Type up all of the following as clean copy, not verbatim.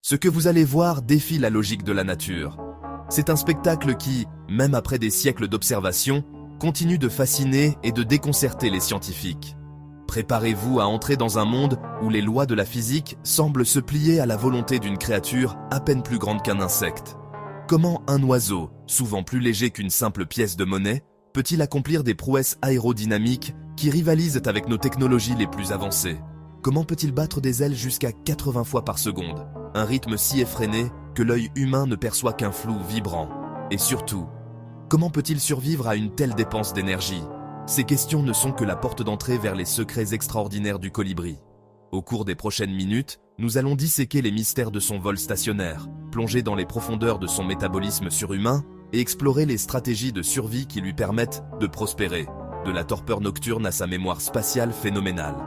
Ce que vous allez voir défie la logique de la nature. C'est un spectacle qui, même après des siècles d'observation, continue de fasciner et de déconcerter les scientifiques. Préparez-vous à entrer dans un monde où les lois de la physique semblent se plier à la volonté d'une créature à peine plus grande qu'un insecte. Comment un oiseau, souvent plus léger qu'une simple pièce de monnaie, peut-il accomplir des prouesses aérodynamiques qui rivalisent avec nos technologies les plus avancées? Comment peut-il battre des ailes jusqu'à 80 fois par seconde? Un rythme si effréné que l'œil humain ne perçoit qu'un flou vibrant. Et surtout, comment peut-il survivre à une telle dépense d'énergie? Ces questions ne sont que la porte d'entrée vers les secrets extraordinaires du colibri. Au cours des prochaines minutes, nous allons disséquer les mystères de son vol stationnaire, plonger dans les profondeurs de son métabolisme surhumain et explorer les stratégies de survie qui lui permettent de prospérer, de la torpeur nocturne à sa mémoire spatiale phénoménale.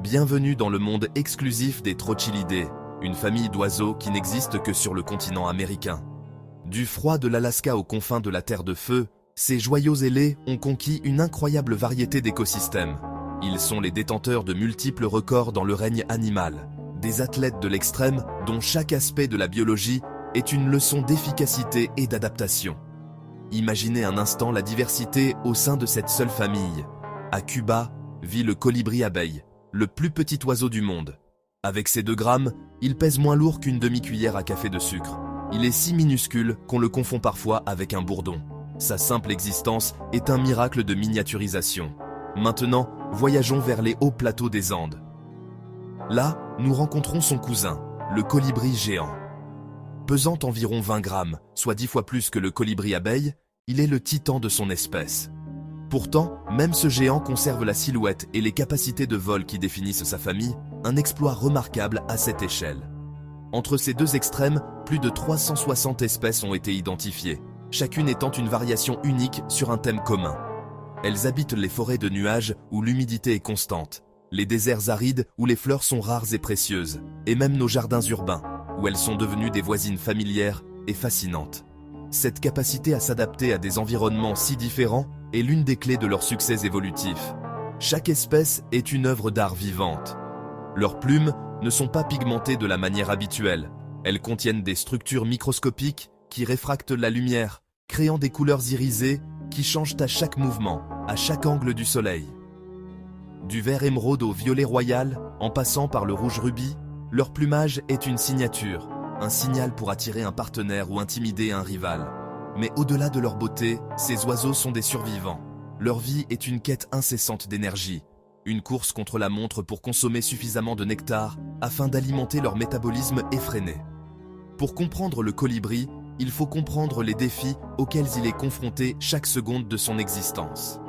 Bienvenue dans le monde exclusif des Trochilidés, une famille d'oiseaux qui n'existe que sur le continent américain. Du froid de l'Alaska aux confins de la Terre de Feu, ces joyaux ailés ont conquis une incroyable variété d'écosystèmes. Ils sont les détenteurs de multiples records dans le règne animal, des athlètes de l'extrême dont chaque aspect de la biologie est une leçon d'efficacité et d'adaptation. Imaginez un instant la diversité au sein de cette seule famille. À Cuba vit le colibri-abeille, le plus petit oiseau du monde. Avec ses 2 grammes, il pèse moins lourd qu'une demi-cuillère à café de sucre. Il est si minuscule qu'on le confond parfois avec un bourdon. Sa simple existence est un miracle de miniaturisation. Maintenant, voyageons vers les hauts plateaux des Andes. Là, nous rencontrons son cousin, le colibri géant. Pesant environ 20 grammes, soit 10 fois plus que le colibri-abeille, il est le titan de son espèce. Pourtant, même ce géant conserve la silhouette et les capacités de vol qui définissent sa famille, un exploit remarquable à cette échelle. Entre ces 2 extrêmes, plus de 360 espèces ont été identifiées, chacune étant une variation unique sur un thème commun. Elles habitent les forêts de nuages où l'humidité est constante, les déserts arides où les fleurs sont rares et précieuses, et même nos jardins urbains, où elles sont devenues des voisines familières et fascinantes. Cette capacité à s'adapter à des environnements si différents est l'une des clés de leur succès évolutif. Chaque espèce est une œuvre d'art vivante. Leurs plumes ne sont pas pigmentées de la manière habituelle. Elles contiennent des structures microscopiques qui réfractent la lumière, créant des couleurs irisées qui changent à chaque mouvement, à chaque angle du soleil. Du vert émeraude au violet royal, en passant par le rouge rubis, leur plumage est une signature, un signal pour attirer un partenaire ou intimider un rival. Mais au-delà de leur beauté, ces oiseaux sont des survivants. Leur vie est une quête incessante d'énergie, une course contre la montre pour consommer suffisamment de nectar afin d'alimenter leur métabolisme effréné. Pour comprendre le colibri, il faut comprendre les défis auxquels il est confronté chaque seconde de son existence.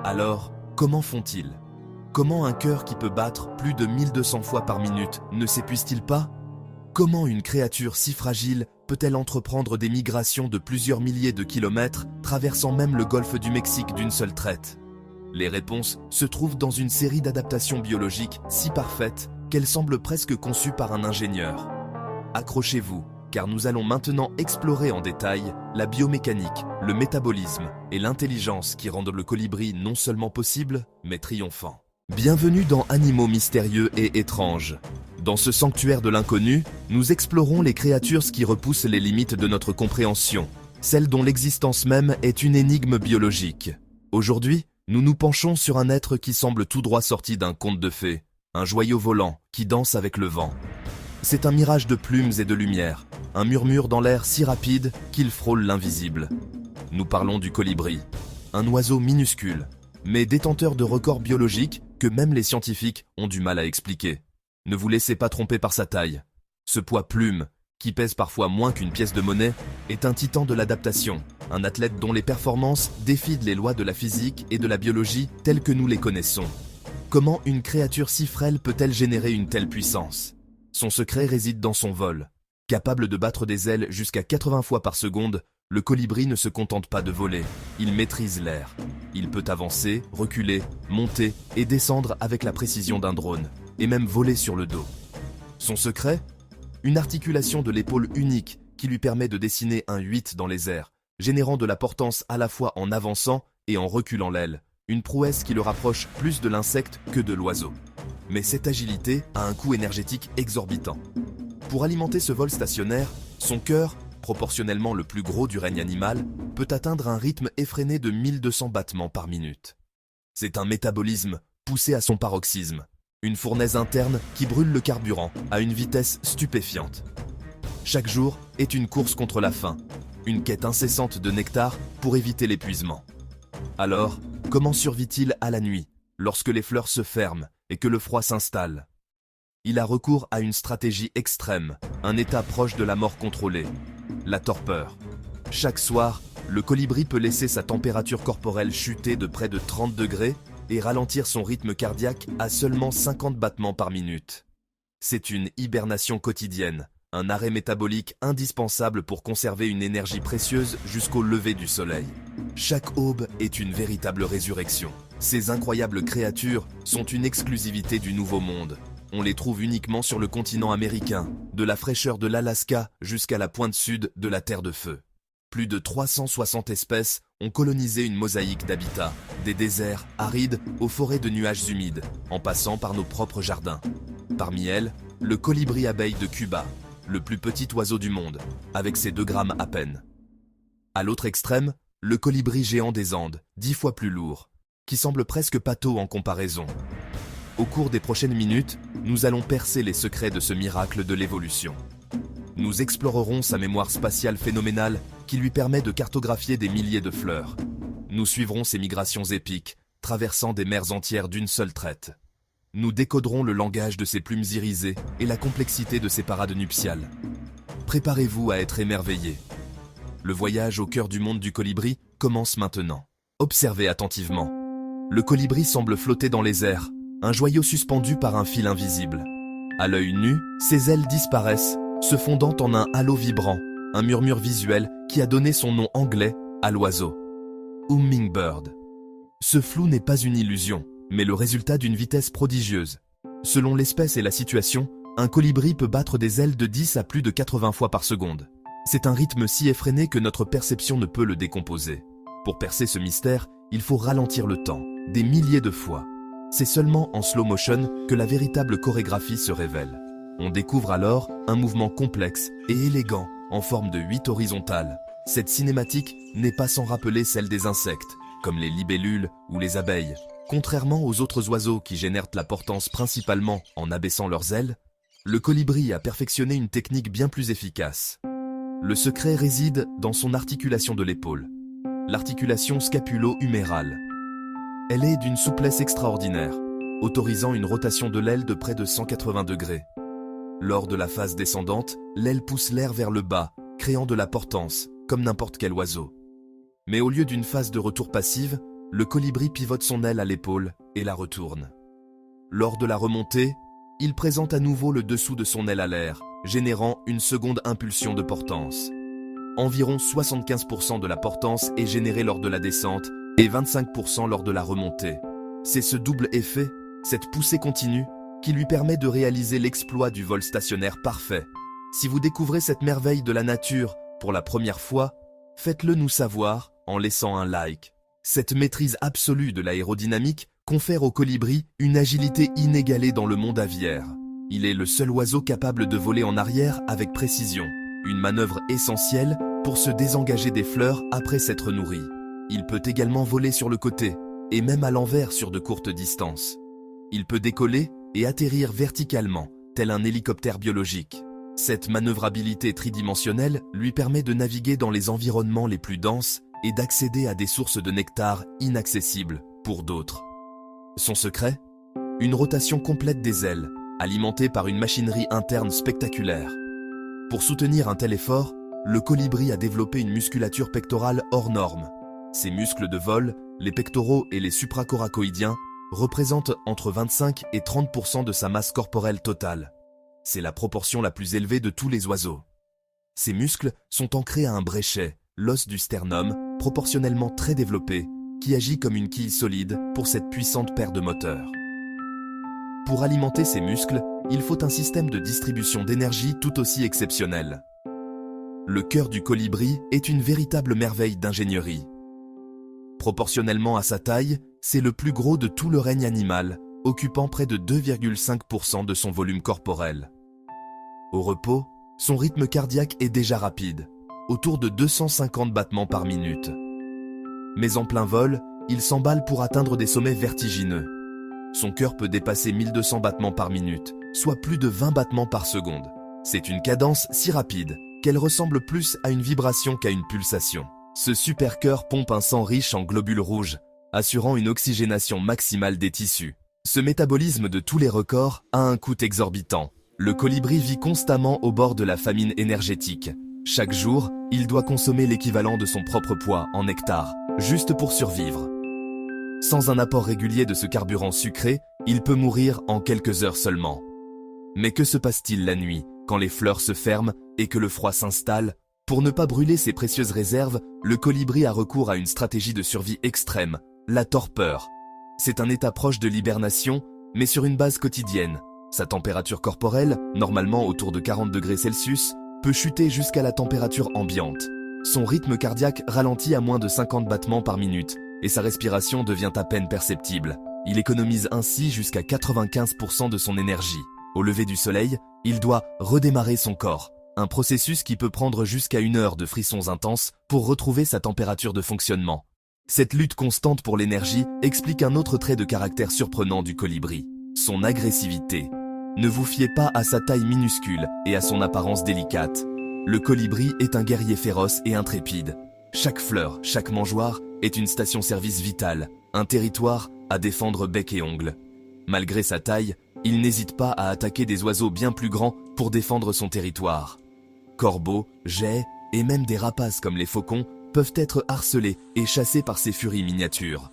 Alors, comment font-ils? Comment un cœur qui peut battre plus de 1200 fois par minute ne s'épuise-t-il pas? Comment une créature si fragile peut-elle entreprendre des migrations de plusieurs milliers de kilomètres, traversant même le golfe du Mexique d'une seule traite? Les réponses se trouvent dans une série d'adaptations biologiques si parfaites qu'elles semblent presque conçues par un ingénieur. Accrochez-vous, car nous allons maintenant explorer en détail la biomécanique, le métabolisme et l'intelligence qui rendent le colibri non seulement possible, mais triomphant. Bienvenue dans Animaux mystérieux et étranges. Dans ce sanctuaire de l'inconnu, nous explorons les créatures qui repoussent les limites de notre compréhension, celles dont l'existence même est une énigme biologique. Aujourd'hui, nous nous penchons sur un être qui semble tout droit sorti d'un conte de fées, un joyau volant qui danse avec le vent. C'est un mirage de plumes et de lumière, un murmure dans l'air si rapide qu'il frôle l'invisible. Nous parlons du colibri, un oiseau minuscule, mais détenteur de records biologiques que même les scientifiques ont du mal à expliquer. Ne vous laissez pas tromper par sa taille. Ce poids plume, qui pèse parfois moins qu'une pièce de monnaie, est un titan de l'adaptation, un athlète dont les performances défient les lois de la physique et de la biologie telles que nous les connaissons. Comment une créature si frêle peut-elle générer une telle puissance? Son secret réside dans son vol. Capable de battre des ailes jusqu'à 80 fois par seconde, le colibri ne se contente pas de voler, il maîtrise l'air. Il peut avancer, reculer, monter et descendre avec la précision d'un drone, et même voler sur le dos. Son secret? Une articulation de l'épaule unique qui lui permet de dessiner un 8 dans les airs, générant de la portance à la fois en avançant et en reculant l'aile, une prouesse qui le rapproche plus de l'insecte que de l'oiseau. Mais cette agilité a un coût énergétique exorbitant. Pour alimenter ce vol stationnaire, son cœur, proportionnellement le plus gros du règne animal, peut atteindre un rythme effréné de 1200 battements par minute. C'est un métabolisme poussé à son paroxysme, une fournaise interne qui brûle le carburant à une vitesse stupéfiante. Chaque jour est une course contre la faim, une quête incessante de nectar pour éviter l'épuisement. Alors, comment survit-il à la nuit, lorsque les fleurs se ferment et que le froid s'installe? Il a recours à une stratégie extrême, un état proche de la mort contrôlée, la torpeur. Chaque soir, le colibri peut laisser sa température corporelle chuter de près de 30 degrés et ralentir son rythme cardiaque à seulement 50 battements par minute. C'est une hibernation quotidienne, un arrêt métabolique indispensable pour conserver une énergie précieuse jusqu'au lever du soleil. Chaque aube est une véritable résurrection. Ces incroyables créatures sont une exclusivité du Nouveau Monde. On les trouve uniquement sur le continent américain, de la fraîcheur de l'Alaska jusqu'à la pointe sud de la Terre de Feu. Plus de 360 espèces ont colonisé une mosaïque d'habitats, des déserts arides aux forêts de nuages humides, en passant par nos propres jardins. Parmi elles, le colibri-abeille de Cuba, le plus petit oiseau du monde, avec ses 2 grammes à peine. À l'autre extrême, le colibri géant des Andes, 10 fois plus lourd, qui semble presque pâteau en comparaison. Au cours des prochaines minutes, nous allons percer les secrets de ce miracle de l'évolution. Nous explorerons sa mémoire spatiale phénoménale qui lui permet de cartographier des milliers de fleurs. Nous suivrons ses migrations épiques, traversant des mers entières d'une seule traite. Nous décoderons le langage de ses plumes irisées et la complexité de ses parades nuptiales. Préparez-vous à être émerveillés. Le voyage au cœur du monde du colibri commence maintenant. Observez attentivement. Le colibri semble flotter dans les airs, un joyau suspendu par un fil invisible. À l'œil nu, ses ailes disparaissent, se fondant en un halo vibrant, un murmure visuel qui a donné son nom anglais à l'oiseau. Hummingbird. Ce flou n'est pas une illusion, mais le résultat d'une vitesse prodigieuse. Selon l'espèce et la situation, un colibri peut battre des ailes de 10 à plus de 80 fois par seconde. C'est un rythme si effréné que notre perception ne peut le décomposer. Pour percer ce mystère, il faut ralentir le temps, des milliers de fois. C'est seulement en slow motion que la véritable chorégraphie se révèle. On découvre alors un mouvement complexe et élégant, en forme de 8 horizontales. Cette cinématique n'est pas sans rappeler celle des insectes, comme les libellules ou les abeilles. Contrairement aux autres oiseaux qui génèrent la portance principalement en abaissant leurs ailes, le colibri a perfectionné une technique bien plus efficace. Le secret réside dans son articulation de l'épaule, l'articulation scapulo-humérale. Elle est d'une souplesse extraordinaire, autorisant une rotation de l'aile de près de 180 degrés. Lors de la phase descendante, l'aile pousse l'air vers le bas, créant de la portance, comme n'importe quel oiseau. Mais au lieu d'une phase de retour passive, le colibri pivote son aile à l'épaule et la retourne. Lors de la remontée, il présente à nouveau le dessous de son aile à l'air, générant une seconde impulsion de portance. Environ 75% de la portance est générée lors de la descente et 25% lors de la remontée. C'est ce double effet, cette poussée continue, qui lui permet de réaliser l'exploit du vol stationnaire parfait. Si vous découvrez cette merveille de la nature pour la première fois, faites-le nous savoir en laissant un like. Cette maîtrise absolue de l'aérodynamique confère au colibri une agilité inégalée dans le monde aviaire. Il est le seul oiseau capable de voler en arrière avec précision, une manœuvre essentielle pour se désengager des fleurs après s'être nourri. Il peut également voler sur le côté, et même à l'envers sur de courtes distances. Il peut décoller et atterrir verticalement, tel un hélicoptère biologique. Cette manœuvrabilité tridimensionnelle lui permet de naviguer dans les environnements les plus denses et d'accéder à des sources de nectar inaccessibles pour d'autres. Son secret ? Une rotation complète des ailes, alimentée par une machinerie interne spectaculaire. Pour soutenir un tel effort, le colibri a développé une musculature pectorale hors norme. Ses muscles de vol, les pectoraux et les supracoracoïdiens, représentent entre 25 et 30% de sa masse corporelle totale. C'est la proportion la plus élevée de tous les oiseaux. Ces muscles sont ancrés à un bréchet, l'os du sternum, proportionnellement très développé, qui agit comme une quille solide pour cette puissante paire de moteurs. Pour alimenter ces muscles, il faut un système de distribution d'énergie tout aussi exceptionnel. Le cœur du colibri est une véritable merveille d'ingénierie. Proportionnellement à sa taille, c'est le plus gros de tout le règne animal, occupant près de 2,5% de son volume corporel. Au repos, son rythme cardiaque est déjà rapide, autour de 250 battements par minute. Mais en plein vol, il s'emballe pour atteindre des sommets vertigineux. Son cœur peut dépasser 1200 battements par minute, soit plus de 20 battements par seconde. C'est une cadence si rapide qu'elle ressemble plus à une vibration qu'à une pulsation. Ce super cœur pompe un sang riche en globules rouges, assurant une oxygénation maximale des tissus. Ce métabolisme de tous les records a un coût exorbitant. Le colibri vit constamment au bord de la famine énergétique. Chaque jour, il doit consommer l'équivalent de son propre poids en nectar, juste pour survivre. Sans un apport régulier de ce carburant sucré, il peut mourir en quelques heures seulement. Mais que se passe-t-il la nuit, quand les fleurs se ferment et que le froid s'installe? Pour ne pas brûler ses précieuses réserves, le colibri a recours à une stratégie de survie extrême, la torpeur. C'est un état proche de l'hibernation, mais sur une base quotidienne. Sa température corporelle, normalement autour de 40 degrés Celsius, peut chuter jusqu'à la température ambiante. Son rythme cardiaque ralentit à moins de 50 battements par minute, et sa respiration devient à peine perceptible. Il économise ainsi jusqu'à 95% de son énergie. Au lever du soleil, il doit redémarrer son corps, un processus qui peut prendre jusqu'à 1 heure de frissons intenses pour retrouver sa température de fonctionnement. Cette lutte constante pour l'énergie explique un autre trait de caractère surprenant du colibri, son agressivité. Ne vous fiez pas à sa taille minuscule et à son apparence délicate. Le colibri est un guerrier féroce et intrépide. Chaque fleur, chaque mangeoire est une station-service vitale, un territoire à défendre bec et ongles. Malgré sa taille, il n'hésite pas à attaquer des oiseaux bien plus grands pour défendre son territoire. Corbeaux, geais et même des rapaces comme les faucons peuvent être harcelés et chassés par ces furies miniatures.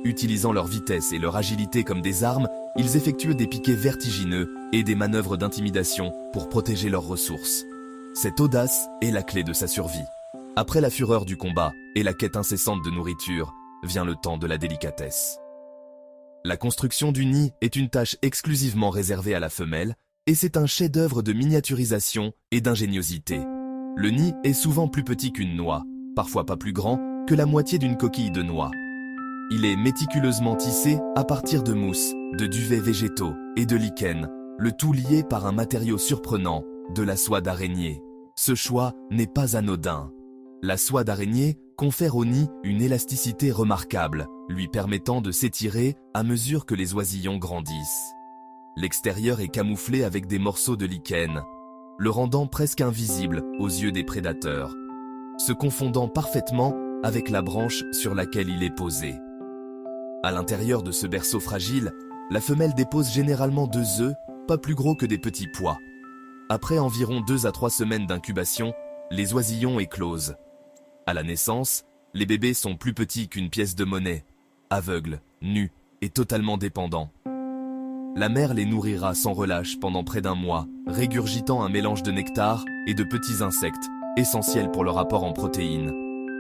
Utilisant leur vitesse et leur agilité comme des armes, ils effectuent des piquets vertigineux et des manœuvres d'intimidation pour protéger leurs ressources. Cette audace est la clé de sa survie. Après la fureur du combat et la quête incessante de nourriture, vient le temps de la délicatesse. La construction du nid est une tâche exclusivement réservée à la femelle, et c'est un chef-d'œuvre de miniaturisation et d'ingéniosité. Le nid est souvent plus petit qu'une noix, parfois pas plus grand que la moitié d'une coquille de noix. Il est méticuleusement tissé à partir de mousse, de duvets végétaux et de lichen, le tout lié par un matériau surprenant, de la soie d'araignée. Ce choix n'est pas anodin. La soie d'araignée confère au nid une élasticité remarquable, lui permettant de s'étirer à mesure que les oisillons grandissent. L'extérieur est camouflé avec des morceaux de lichen, le rendant presque invisible aux yeux des prédateurs, se confondant parfaitement avec la branche sur laquelle il est posé. À l'intérieur de ce berceau fragile, la femelle dépose généralement 2 œufs, pas plus gros que des petits pois. Après environ 2 à 3 semaines d'incubation, les oisillons éclosent. À la naissance, les bébés sont plus petits qu'une pièce de monnaie, aveugles, nus et totalement dépendants. La mère les nourrira sans relâche pendant près d'1 mois, régurgitant un mélange de nectar et de petits insectes, essentiels pour leur apport en protéines.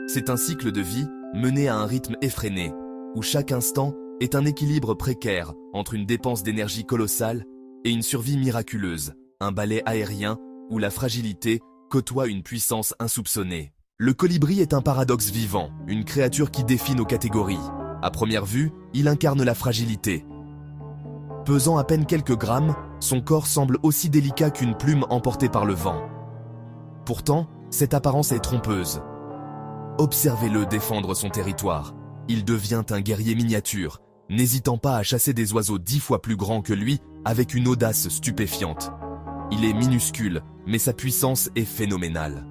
C'est un cycle de vie mené à un rythme effréné, où chaque instant est un équilibre précaire entre une dépense d'énergie colossale et une survie miraculeuse, un balai aérien où la fragilité côtoie une puissance insoupçonnée. Le colibri est un paradoxe vivant, une créature qui défie nos catégories. À première vue, il incarne la fragilité. Pesant à peine quelques grammes, son corps semble aussi délicat qu'une plume emportée par le vent. Pourtant, cette apparence est trompeuse. Observez-le défendre son territoire. Il devient un guerrier miniature, n'hésitant pas à chasser des oiseaux 10 fois plus grands que lui avec une audace stupéfiante. Il est minuscule, mais sa puissance est phénoménale.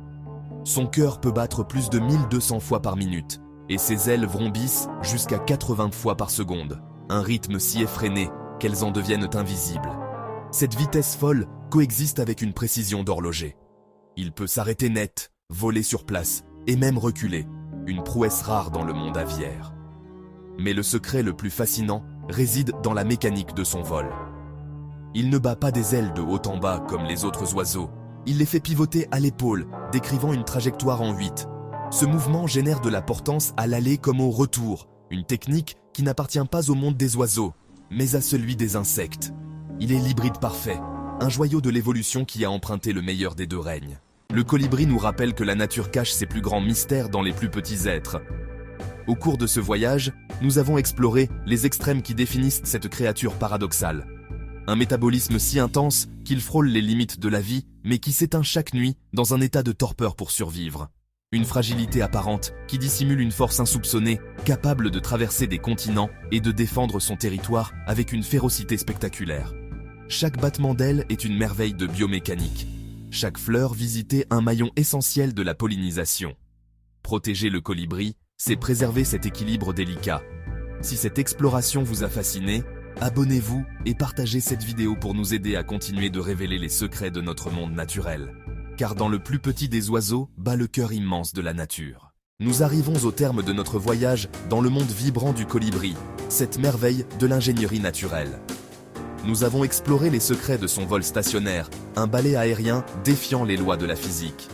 Son cœur peut battre plus de 1200 fois par minute, et ses ailes vrombissent jusqu'à 80 fois par seconde, un rythme si effréné qu'elles en deviennent invisibles. Cette vitesse folle coexiste avec une précision d'horloger. Il peut s'arrêter net, voler sur place, et même reculer, une prouesse rare dans le monde aviaire. Mais le secret le plus fascinant réside dans la mécanique de son vol. Il ne bat pas des ailes de haut en bas comme les autres oiseaux, il les fait pivoter à l'épaule, décrivant une trajectoire en 8. Ce mouvement génère de la portance à l'aller comme au retour, une technique qui n'appartient pas au monde des oiseaux, mais à celui des insectes. Il est l'hybride parfait, un joyau de l'évolution qui a emprunté le meilleur des 2 règnes. Le colibri nous rappelle que la nature cache ses plus grands mystères dans les plus petits êtres. Au cours de ce voyage, nous avons exploré les extrêmes qui définissent cette créature paradoxale. Un métabolisme si intense qu'il frôle les limites de la vie, mais qui s'éteint chaque nuit dans un état de torpeur pour survivre. Une fragilité apparente qui dissimule une force insoupçonnée, capable de traverser des continents et de défendre son territoire avec une férocité spectaculaire. Chaque battement d'aile est une merveille de biomécanique. Chaque fleur visitée un maillon essentiel de la pollinisation. Protéger le colibri, c'est préserver cet équilibre délicat. Si cette exploration vous a fasciné, abonnez-vous et partagez cette vidéo pour nous aider à continuer de révéler les secrets de notre monde naturel. Car dans le plus petit des oiseaux bat le cœur immense de la nature. Nous arrivons au terme de notre voyage dans le monde vibrant du colibri, cette merveille de l'ingénierie naturelle. Nous avons exploré les secrets de son vol stationnaire, un balai aérien défiant les lois de la physique.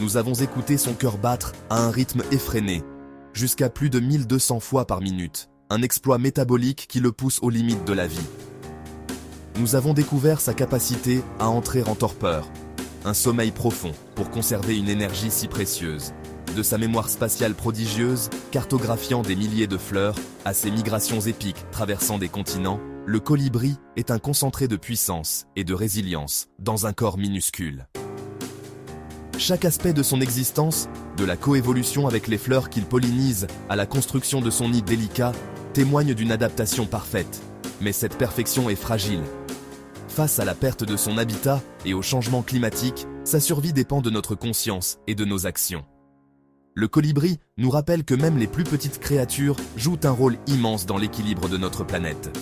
Nous avons écouté son cœur battre à un rythme effréné, jusqu'à plus de 1200 fois par minute, un exploit métabolique qui le pousse aux limites de la vie. Nous avons découvert sa capacité à entrer en torpeur, un sommeil profond pour conserver une énergie si précieuse. De sa mémoire spatiale prodigieuse, cartographiant des milliers de fleurs, à ses migrations épiques traversant des continents, le colibri est un concentré de puissance et de résilience dans un corps minuscule. Chaque aspect de son existence, de la coévolution avec les fleurs qu'il pollinise à la construction de son nid délicat, témoigne d'une adaptation parfaite. Mais cette perfection est fragile. Face à la perte de son habitat et au changement climatique, sa survie dépend de notre conscience et de nos actions. Le colibri nous rappelle que même les plus petites créatures jouent un rôle immense dans l'équilibre de notre planète.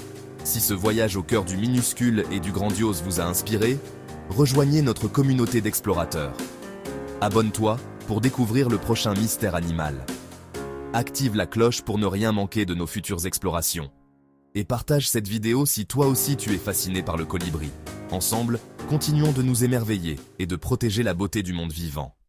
Si ce voyage au cœur du minuscule et du grandiose vous a inspiré, rejoignez notre communauté d'explorateurs. Abonne-toi pour découvrir le prochain mystère animal. Active la cloche pour ne rien manquer de nos futures explorations. Et partage cette vidéo si toi aussi tu es fasciné par le colibri. Ensemble, continuons de nous émerveiller et de protéger la beauté du monde vivant.